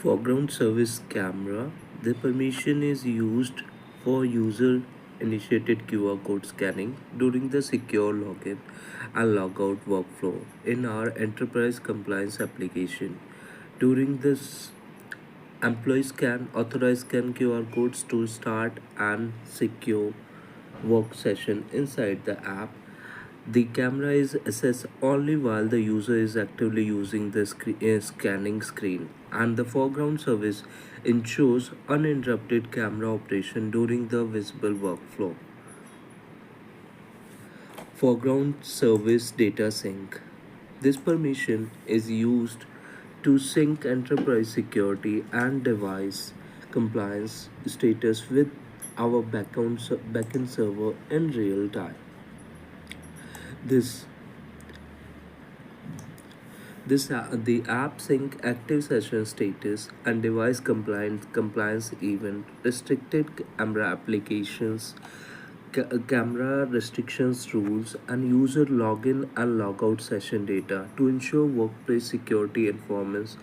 Foreground service camera. The permission is used for user initiated QR code scanning during the secure login and logout workflow in our enterprise compliance application. During this, employees can authorize scan QR codes to start and secure work session inside the app. The camera is assessed only while the user is actively using the scanning screen, and the foreground service ensures uninterrupted camera operation during the visible workflow. Foreground service data sync. This permission is used to sync enterprise security and device compliance status with our backend server in real time. This the app sync active session status and device compliance event, restricted camera applications, camera restrictions rules, and user login and logout session data to ensure workplace security performance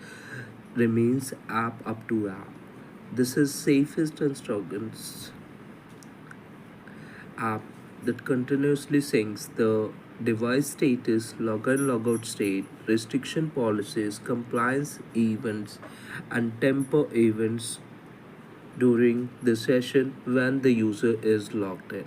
remains app up to app. This is safest and strongest app that continuously syncs the device status, login logout state, restriction policies, compliance events, and temper events during the session when the user is logged in.